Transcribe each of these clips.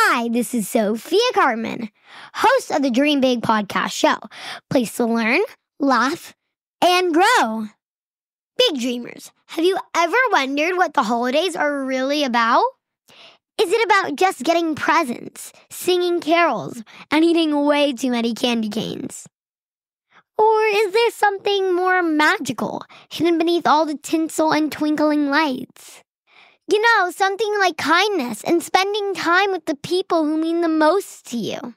Hi, this is Sophia Cartman, host of the Dream Big podcast show. Place to learn, laugh, and grow. Big dreamers, have you ever wondered what the holidays are really about? Is it about just getting presents, singing carols, and eating way too many candy canes? Or is there something more magical, hidden beneath all the tinsel and twinkling lights? You know, something like kindness and spending time with the people who mean the most to you.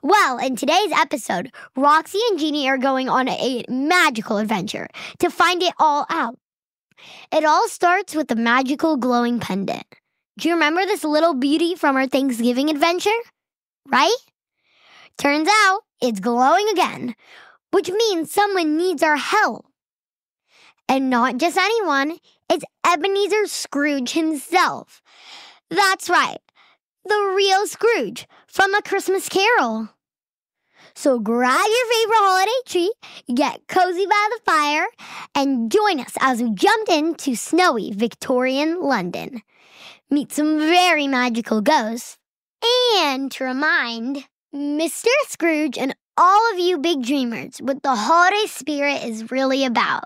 Well, in today's episode, Roxy and Jeannie are going on a magical adventure to find it all out. It all starts with the magical glowing pendant. Do you remember this little beauty from our Thanksgiving adventure? Right? Turns out it's glowing again, which means someone needs our help. And not just anyone, it's Ebenezer Scrooge himself. That's right, the real Scrooge from A Christmas Carol. So grab your favorite holiday treat, get cozy by the fire, and join us as we jump into snowy Victorian London. Meet some very magical ghosts, and to remind Mr. Scrooge and all of you big dreamers what the holiday spirit is really about.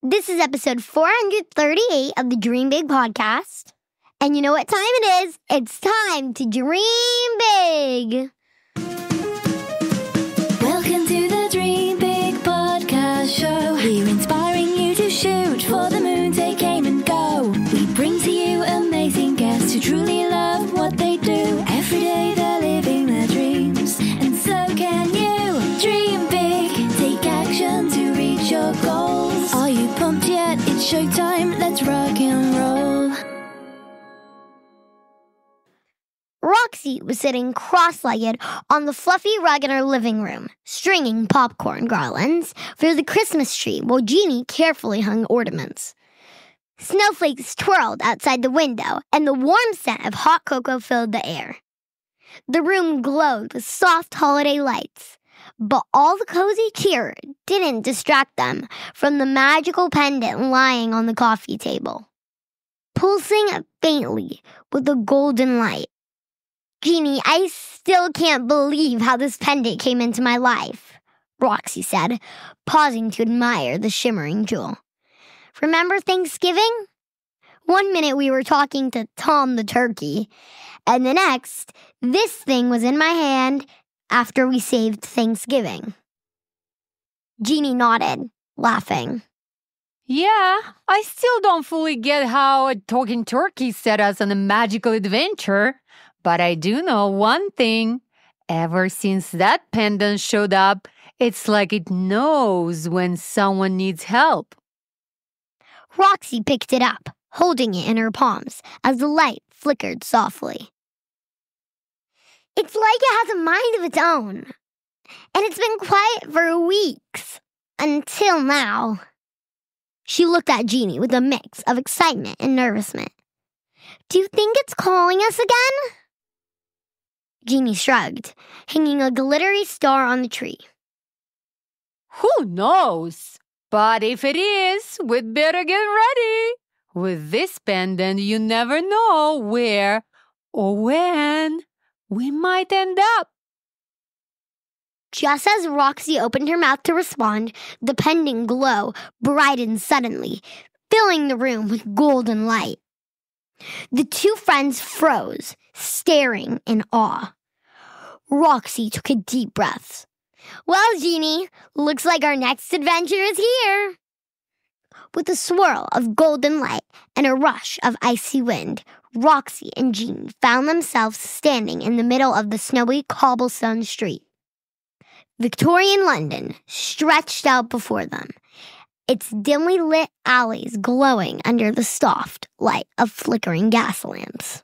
This is episode 438 of the Dream Big podcast. And you know what time it is? It's time to dream big. Welcome to the Dream Big podcast show. We're inspiring you to shoot for the moon, take aim and go. We bring to you amazing guests who truly love what they do. Every day they're living their dreams, and so can you. Dream big, take action to reach your goals. Are you pumped yet? It's showtime, let's rock and roll. Roxy was sitting cross-legged on the fluffy rug in her living room, stringing popcorn garlands for the Christmas tree while Jeannie carefully hung ornaments. Snowflakes twirled outside the window, and the warm scent of hot cocoa filled the air. The room glowed with soft holiday lights, but all the cozy cheer didn't distract them from the magical pendant lying on the coffee table, pulsing faintly with a golden light. Jeannie, I still can't believe how this pendant came into my life, Roxy said, pausing to admire the shimmering jewel. Remember Thanksgiving? One minute we were talking to Tom the turkey, and the next, this thing was in my hand after we saved Thanksgiving. Jeannie nodded, laughing. Yeah, I still don't fully get how a talking turkey set us on a magical adventure, but I do know one thing. Ever since that pendant showed up, it's like it knows when someone needs help. Roxy picked it up, holding it in her palms as the light flickered softly. It's like it has a mind of its own, and it's been quiet for weeks, until now. She looked at Jeannie with a mix of excitement and nervousness. Do you think it's calling us again? Jeannie shrugged, hanging a glittery star on the tree. Who knows? But if it is, we'd better get ready. With this pendant, you never know where or when we might end up. Just as Roxy opened her mouth to respond, the pendant glow brightened suddenly, filling the room with golden light. The two friends froze, staring in awe. Roxy took a deep breath. Well, Jeannie, looks like our next adventure is here. With a swirl of golden light and a rush of icy wind, Roxy and Jeannie found themselves standing in the middle of the snowy cobblestone street. Victorian London stretched out before them, its dimly lit alleys glowing under the soft light of flickering gas lamps.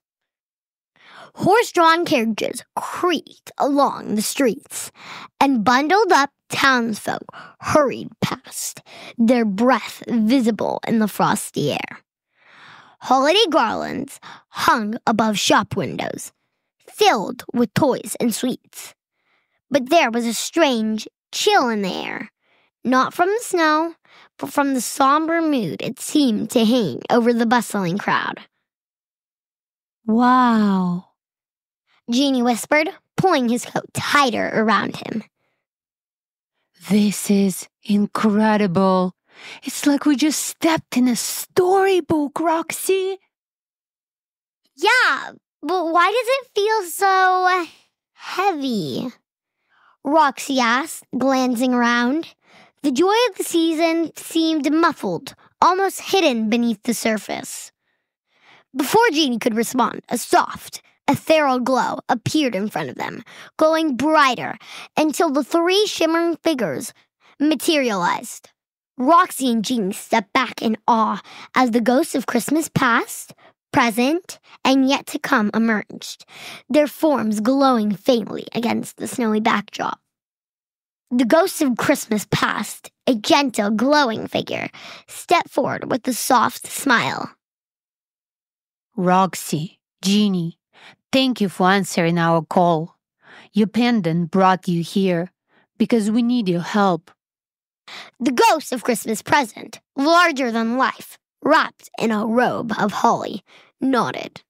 Horse-drawn carriages creaked along the streets, and bundled-up townsfolk hurried past, their breath visible in the frosty air. Holiday garlands hung above shop windows, filled with toys and sweets. But there was a strange chill in the air, not from the snow, but from the somber mood it seemed to hang over the bustling crowd. Wow, Genie whispered, pulling his coat tighter around him. This is incredible. It's like we just stepped in a storybook, Roxy. Yeah, but why does it feel so heavy? Roxy asked, glancing around. The joy of the season seemed muffled, almost hidden beneath the surface. Before Genie could respond, a soft, ethereal glow appeared in front of them, glowing brighter until the three shimmering figures materialized. Roxy and Genie stepped back in awe as the ghosts of Christmas past, present, and yet to come emerged, their forms glowing faintly against the snowy backdrop. The ghost of Christmas past, a gentle, glowing figure, stepped forward with a soft smile. Roxy, Genie, thank you for answering our call. Your pendant brought you here because we need your help. The ghost of Christmas present, larger than life, wrapped in a robe of holly, nodded.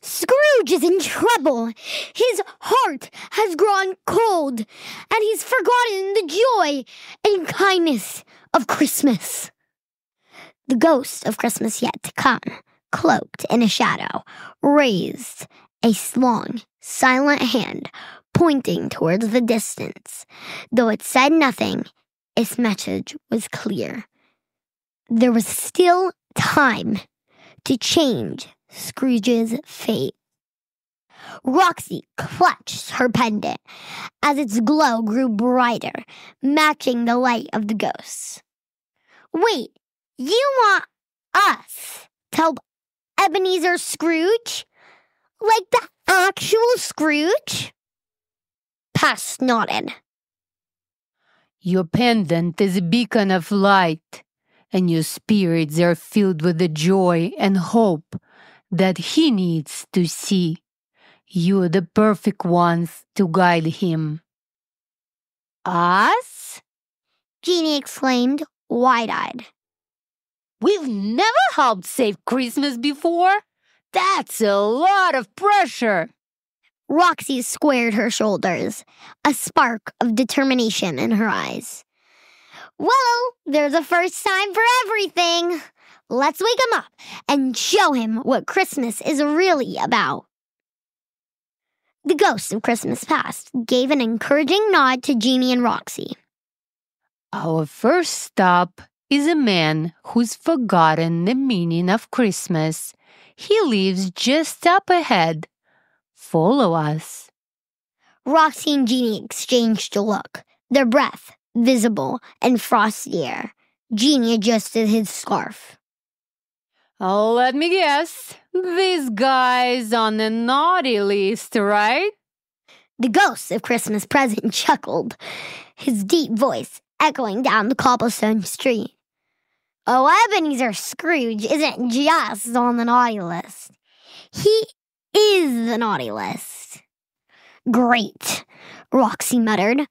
Scrooge is in trouble. His heart has grown cold, and he's forgotten the joy and kindness of Christmas. The ghost of Christmas yet to come, cloaked in a shadow, raised a long, silent hand, pointing towards the distance. Though it said nothing, its message was clear. There was still time to change Scrooge's fate. Roxy clutched her pendant as its glow grew brighter, matching the light of the ghosts. Wait, you want us to help Ebenezer Scrooge? Like the actual Scrooge? Past nodded. Your pendant is a beacon of light, and your spirits are filled with the joy and hope that he needs to see. You are the perfect ones to guide him. Us? Genie exclaimed, wide-eyed. We've never helped save Christmas before. That's a lot of pressure. Roxy squared her shoulders, a spark of determination in her eyes. Well, there's a first time for everything. Let's wake him up and show him what Christmas is really about. The ghost of Christmas past gave an encouraging nod to Genie and Roxy. Our first stop is a man who's forgotten the meaning of Christmas. He lives just up ahead. Follow us. Roxy and Genie exchanged a look, their breath visible in frosty air. Genie adjusted his scarf. Let me guess. This guy's on the naughty list, right? The ghost of Christmas present chuckled, his deep voice echoing down the cobblestone street. Oh, Ebenezer Scrooge isn't just on the naughty list. He is the naughty list. Great, Roxy muttered,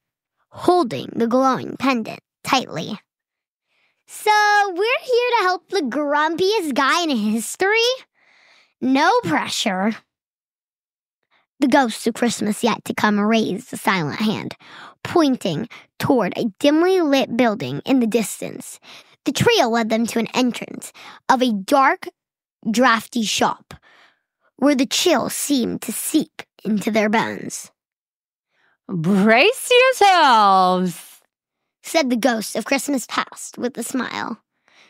holding the glowing pendant tightly. So we're here to help the grumpiest guy in history? No pressure. The ghost of Christmas yet to come raised a silent hand, pointing toward a dimly lit building in the distance. The trio led them to an entrance of a dark, drafty shop, where the chill seemed to seep into their bones. Brace yourselves, said the ghost of Christmas past with a smile.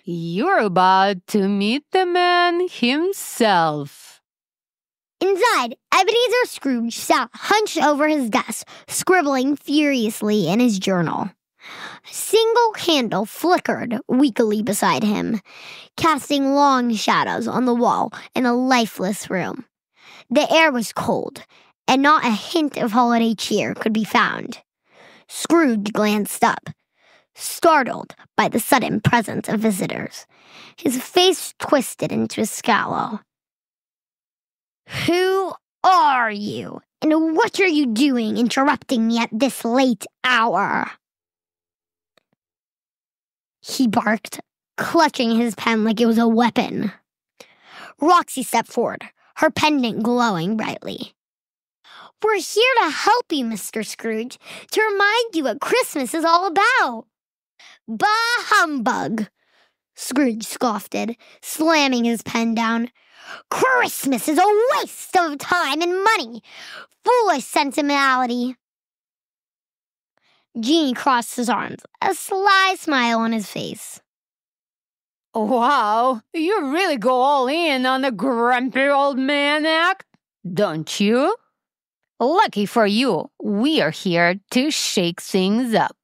You're about to meet the man himself. Inside, Ebenezer Scrooge sat hunched over his desk, scribbling furiously in his journal. A single candle flickered weakly beside him, casting long shadows on the wall in a lifeless room. The air was cold, and not a hint of holiday cheer could be found. Scrooge glanced up, startled by the sudden presence of visitors. His face twisted into a scowl. Who are you? And what are you doing interrupting me at this late hour? He barked, clutching his pen like it was a weapon. Roxy stepped forward, her pendant glowing brightly. We're here to help you, Mr. Scrooge, to remind you what Christmas is all about. Bah humbug, Scrooge scoffed, slamming his pen down. Christmas is a waste of time and money. Foolish sentimentality. Genie crossed his arms, a sly smile on his face. Wow, you really go all in on the grumpy old man act, don't you? Lucky for you, we are here to shake things up.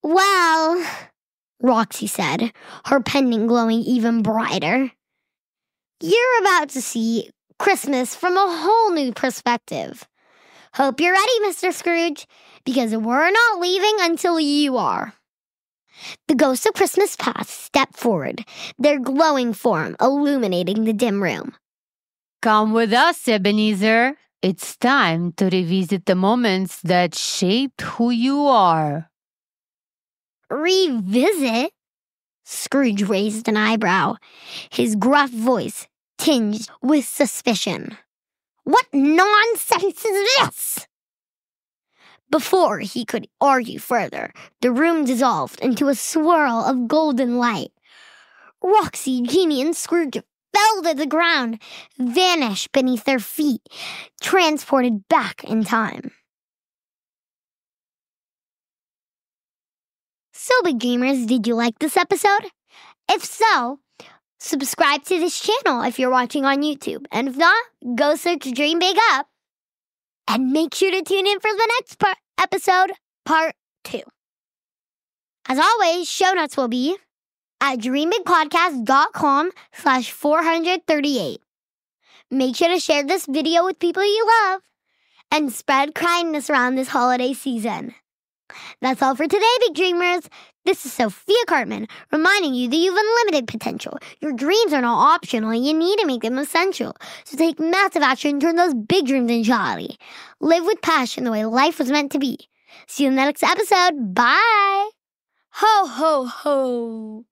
Well, Roxy said, her pendant glowing even brighter. You're about to see Christmas from a whole new perspective. Hope you're ready, Mr. Scrooge, because we're not leaving until you are. The ghosts of Christmas past stepped forward, their glowing form illuminating the dim room. Come with us, Ebenezer. It's time to revisit the moments that shaped who you are. Revisit? Scrooge raised an eyebrow, his gruff voice tinged with suspicion. What nonsense is this? Before he could argue further, the room dissolved into a swirl of golden light. Roxy, Genie, and Scrooge fell to the ground, vanished beneath their feet, transported back in time. So, Big Dreamers, did you like this episode? If so, subscribe to this channel if you're watching on YouTube. And if not, go search Dream Big Up. And make sure to tune in for the next episode, part 2. As always, show notes will be at dreambigpodcast.com/438. Make sure to share this video with people you love and spread kindness around this holiday season. That's all for today, Big Dreamers. This is Sophia Cartman, reminding you that you have unlimited potential. Your dreams are not optional. You need to make them essential. So take massive action and turn those big dreams into reality. Live with passion the way life was meant to be. See you in the next episode. Bye. Ho, ho, ho.